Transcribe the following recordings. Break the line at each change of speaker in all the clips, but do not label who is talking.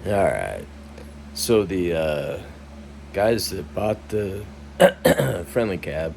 All right. So the guys that bought the friendly cab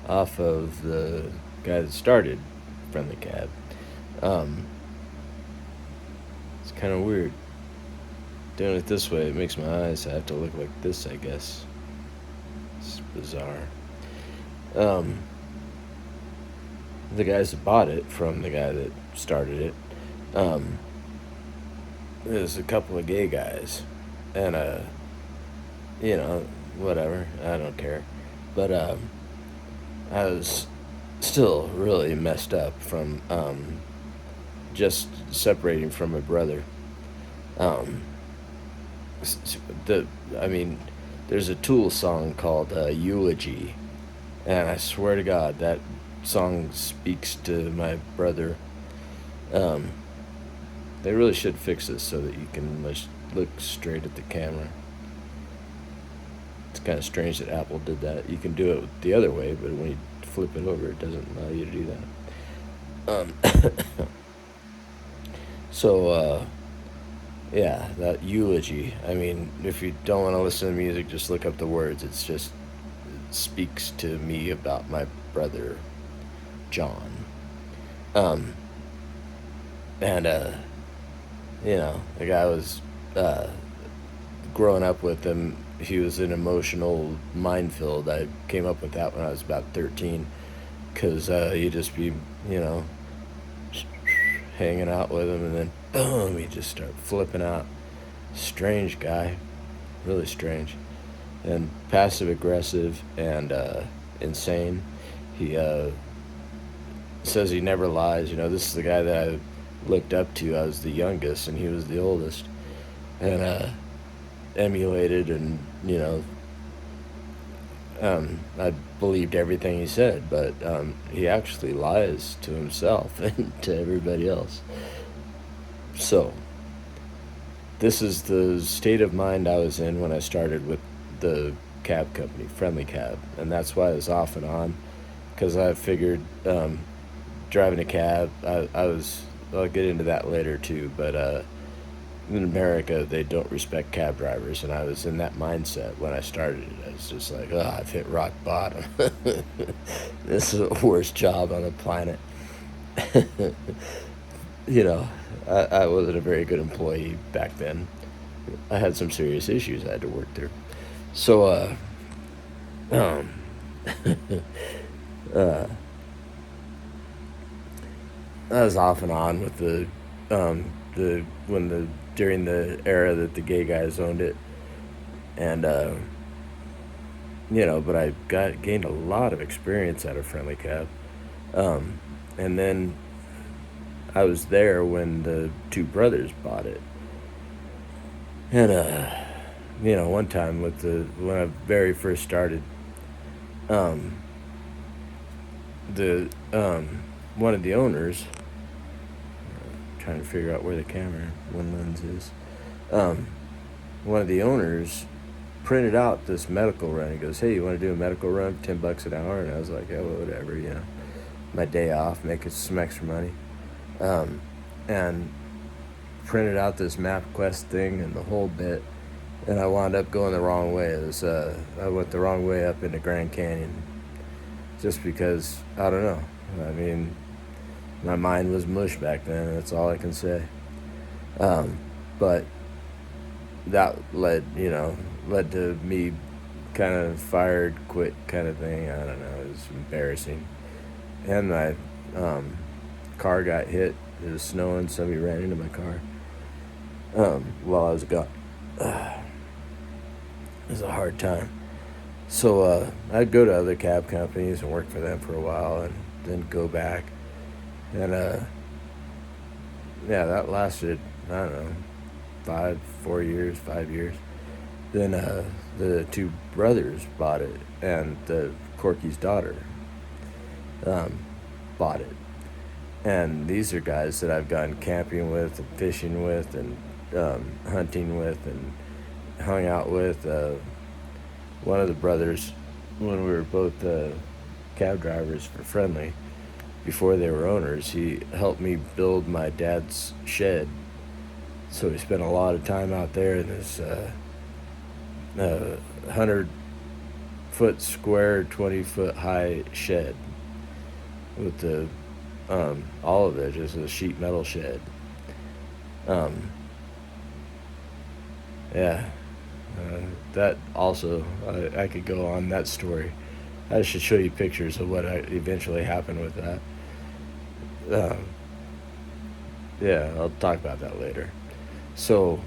off of the guy that started friendly cab, um, it's kind of weird doing it this way. It makes my eyes have to look like this, I guess. It's bizarre. Um, the guys that bought it from the guy that started it, um, there's a couple of gay guys, and you know, whatever. I don't care, but I was still really messed up from just separating from my brother. Um, the I mean, there's a Tool song called "Eulogy," and I swear to God that song speaks to my brother. Um, they really should fix this so that you can just look straight at the camera. It's kind of strange that Apple did that. You can do it the other way, but when you flip it over, it doesn't allow you to do that. So, yeah, that eulogy. I mean, if you don't want to listen to music, just look up the words. It speaks to me about my brother, John. Um, and, the guy was, uh, growing up with him, he was an emotional minefield. I came up with that when I was about 13, because he'd just be, you know, hanging out with him, and then boom, he'd just start flipping out. Strange guy, really strange, and passive aggressive and insane. He says he never lies. You know, this is the guy that I looked up to. I was the youngest, and he was the oldest, and emulated, and I believed everything he said, but he actually lies to himself and to everybody else. So, this is the state of mind I was in when I started with the cab company, Friendly Cab, and that's why I was off and on, because I figured driving a cab, I'll get into that later too, but in America, they don't respect cab drivers, and I was in that mindset when I started it. I was just like, oh, I've hit rock bottom. This is the worst job on the planet. you know, I wasn't a very good employee back then. I had some serious issues I had to work through. So, um, uh, I was off and on with the when the during the era that the gay guys owned it, and but I gained a lot of experience out of Friendly Cab, um, and then I was there when the two brothers bought it, and one time when I very first started, um, the one of the owners, trying to figure out where the camera one lens is, um, one of the owners printed out this medical run. He goes, "Hey, you want to do a medical run for $10 an hour?" And I was like, "Oh, well, whatever, my day off, make some extra money." And printed out this MapQuest thing and the whole bit, and I wound up going the wrong way. I went the wrong way up into Grand Canyon, just because, I don't know. I mean, my mind was mush back then. That's all I can say. But that led to me kind of fired, quit kind of thing. I don't know. It was embarrassing. And my car got hit. It was snowing. Somebody ran into my car while I was gone. It was a hard time. So I'd go to other cab companies and work for them for a while, and then go back. And that lasted, I don't know, 5 years. Then the two brothers bought it, and the Corky's daughter bought it. And these are guys that I've gone camping with, and fishing with, and hunting with, and hung out with. One of the brothers, when we were both cab drivers for Friendly, before they were owners, he helped me build my dad's shed So we spent a lot of time out there in this 100-foot square, 20-foot high shed with the all of it just a sheet metal shed. Um, yeah, that also I could go on that story. I should show you pictures of what eventually happened with that. Um, yeah, I'll talk about that later. So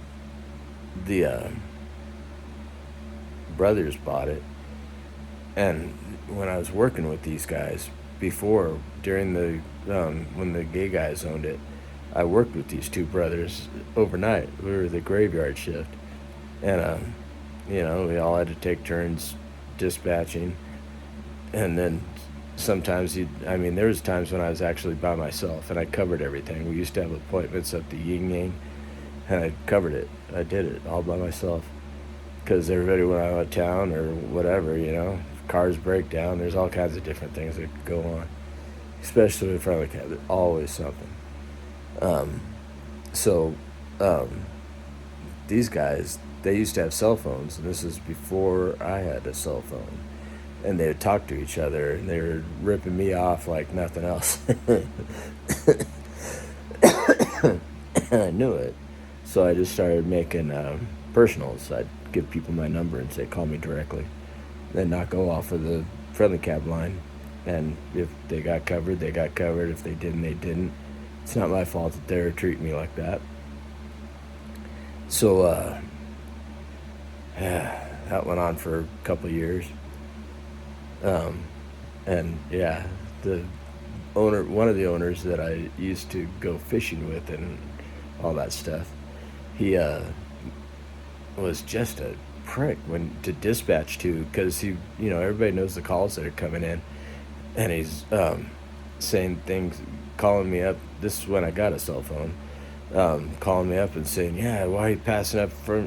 the brothers bought it, and when I was working with these guys before, during the when the gay guys owned it, I worked with these two brothers overnight. We were the graveyard shift, and we all had to take turns dispatching, and then sometimes there was times when I was actually by myself and I covered everything. We used to have appointments at the Yin Yang, and I covered it. I did it all by myself because everybody went out of town or whatever. If cars break down, there's all kinds of different things that go on, especially in front of the cab. There's always something. Um, so these guys, they used to have cell phones, and this is before I had a cell phone. And they would talk to each other, and they were ripping me off like nothing else. I knew it. So I just started making personals. I'd give people my number and say, call me directly. Then not go off of the friendly cab line. And if they got covered, they got covered. If they didn't, they didn't. It's not my fault that they're treating me like that. So, yeah, that went on for a couple of years. And yeah, one of the owners that I used to go fishing with and all that stuff, he was just a prick to dispatch to, because everybody knows the calls that are coming in, and he's saying things, calling me up. This is when I got a cell phone. Calling me up and saying, yeah, why are you passing up for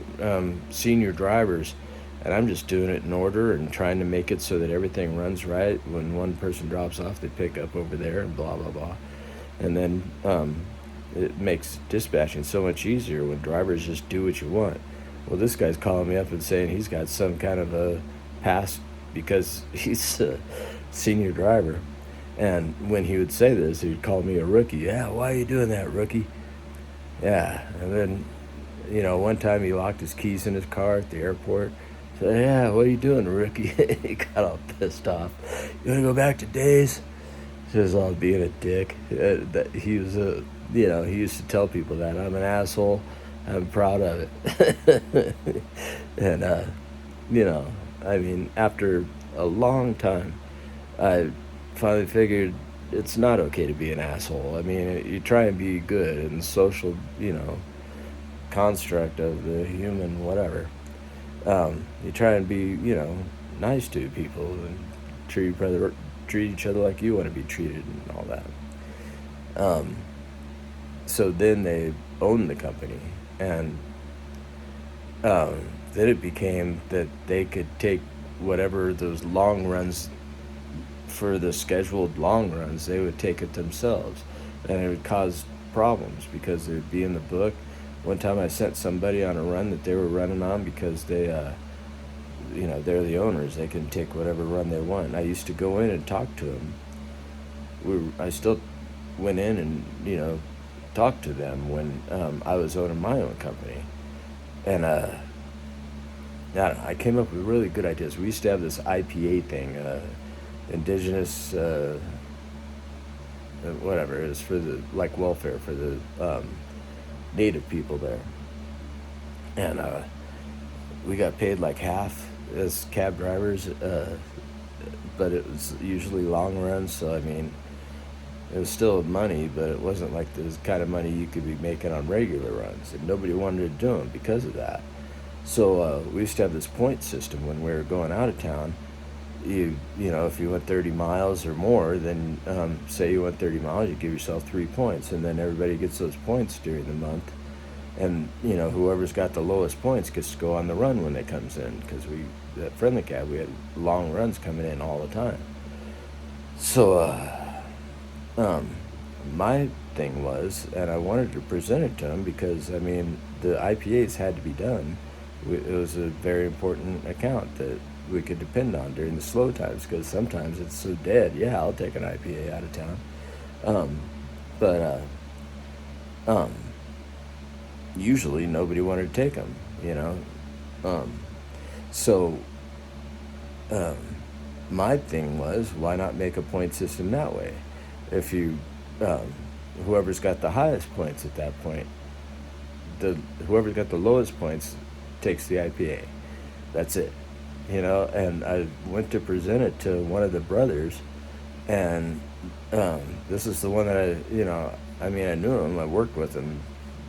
senior drivers? And I'm just doing it in order and trying to make it so that everything runs right. When one person drops off, they pick up over there and blah, blah, blah. And then it makes dispatching so much easier when drivers just do what you want. Well, this guy's calling me up and saying he's got some kind of a pass because he's a senior driver. And when he would say this, he'd call me a rookie. Yeah, why are you doing that, rookie? Yeah. And then, one time he locked his keys in his car at the airport. Yeah, what are you doing, rookie? He got all pissed off. You want to go back to days? Just all being a dick. That he was he used to tell people that I'm an asshole. I'm proud of it. And after a long time, I finally figured it's not okay to be an asshole. You try and be good in the social, construct of the human whatever. You try and be, nice to people and treat each other like you want to be treated and all that. So then they owned the company, and then it became that they could take whatever those long runs, for the scheduled long runs, they would take it themselves, and it would cause problems because it would be in the book. One time I sent somebody on a run that they were running on because they, they're the owners. They can take whatever run they want. I used to go in and talk to them. I still went in and, talked to them when I was owning my own company. And I don't know, I came up with really good ideas. We used to have this IPA thing, indigenous, whatever, it was for the, welfare for the native people there. And we got paid half as cab drivers, but it was usually long runs, so it was still money, but it wasn't like the kind of money you could be making on regular runs, and nobody wanted to do them because of that. So we used to have this point system when we were going out of town. If you went 30 miles or more, then say you went 30 miles, you give yourself 3 points, and then everybody gets those points during the month. And whoever's got the lowest points gets to go on the run when it comes in, because that friendly cab, we had long runs coming in all the time. So my thing was, and I wanted to present it to him because, I mean, the IPAs had to be done. It was a very important account that we could depend on during the slow times, because sometimes it's so dead. Yeah, I'll take an IPA out of town. Um, but usually nobody wanted to take them, you know. Um, so um, my thing was, why not make a point system that way? If you, um, whoever's got the highest points at that point, whoever's got the lowest points takes the IPA. That's it, you know. And I went to present it to one of the brothers, and this is the one that I mean, I knew him. I worked with him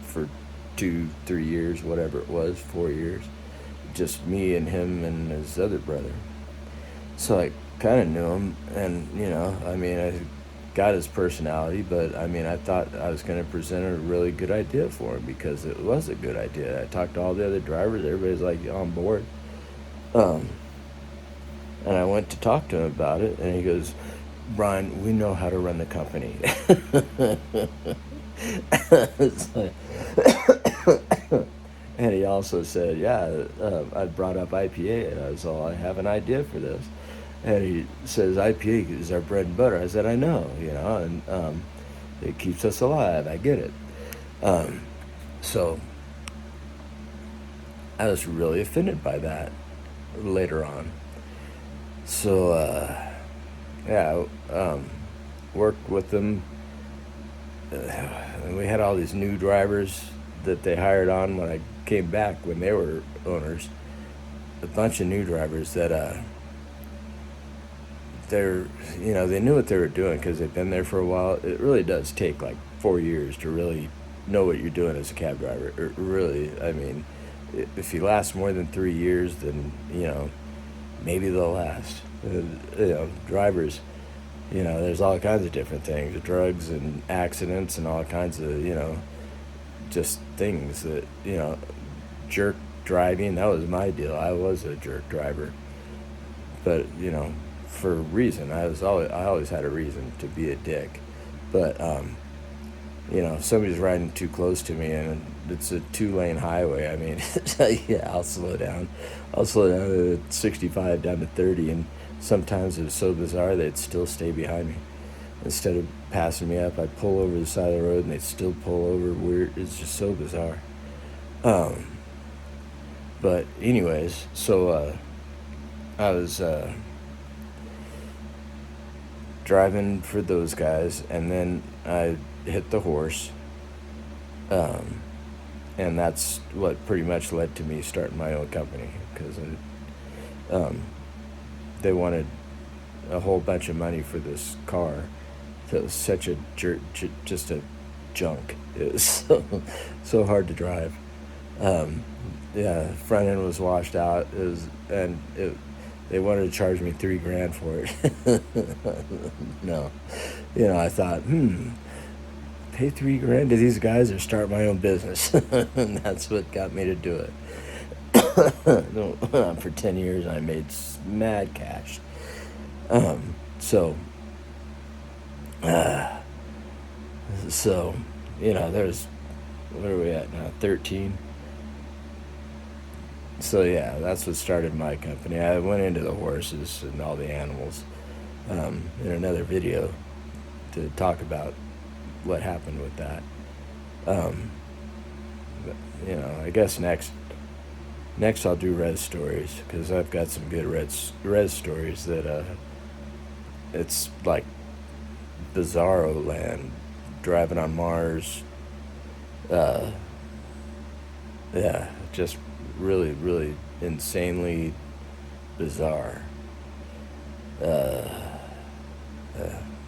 for 2-3 years, whatever it was, 4 years, just me and him and his other brother. So I kind of knew him, and I mean, I got his personality, but I mean, I thought I was going to present a really good idea for him, because it was a good idea. I talked to all the other drivers; everybody's like on board. Um, and I went to talk to him about it, and he goes, "Brian, we know how to run the company." It's like, and he also said, "Yeah, I brought up IPA, and I was all, I have an idea for this." And he says, "IPA is our bread and butter." I said, "I know, and it keeps us alive. I get it." Um, so I was really offended by that later on. So yeah, worked with them. And we had all these new drivers that they hired on when I came back, when they were owners. A bunch of new drivers that they knew what they were doing, because they've been there for a while. It really does take like 4 years to really know what you're doing as a cab driver. Really, I mean, if you last more than 3 years, then maybe they'll last. Drivers, there's all kinds of different things, drugs and accidents and all kinds of just things that jerk driving. That was my deal. I was a jerk driver, but for a reason. I always had a reason to be a dick. But if somebody's riding too close to me and it's a 2-lane highway, I mean, yeah, I'll slow down. I'll slow down at 65 down to 30, and sometimes it was so bizarre they'd still stay behind me. Instead of passing me up, I'd pull over the side of the road and they'd still pull over. Weird. It's just so bizarre. But anyways, so I was driving for those guys, and then I hit the horse, and that's what pretty much led to me starting my own company, because they wanted a whole bunch of money for this car. So it was such a just a junk. It was so hard to drive. Yeah, front end was washed out. They wanted to charge me $3,000 for it. No, I thought, pay $3,000 to these guys or start my own business, and that's what got me to do it. For 10 years, I made mad cash. So there's, what are we at now? 13. So yeah, that's what started my company. I went into the horses and all the animals in another video to talk about what happened with that. But, I guess next I'll do res stories, because I've got some good res stories that it's like bizarro land, driving on Mars. Yeah, just really, really insanely bizarre.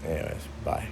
Anyways, bye.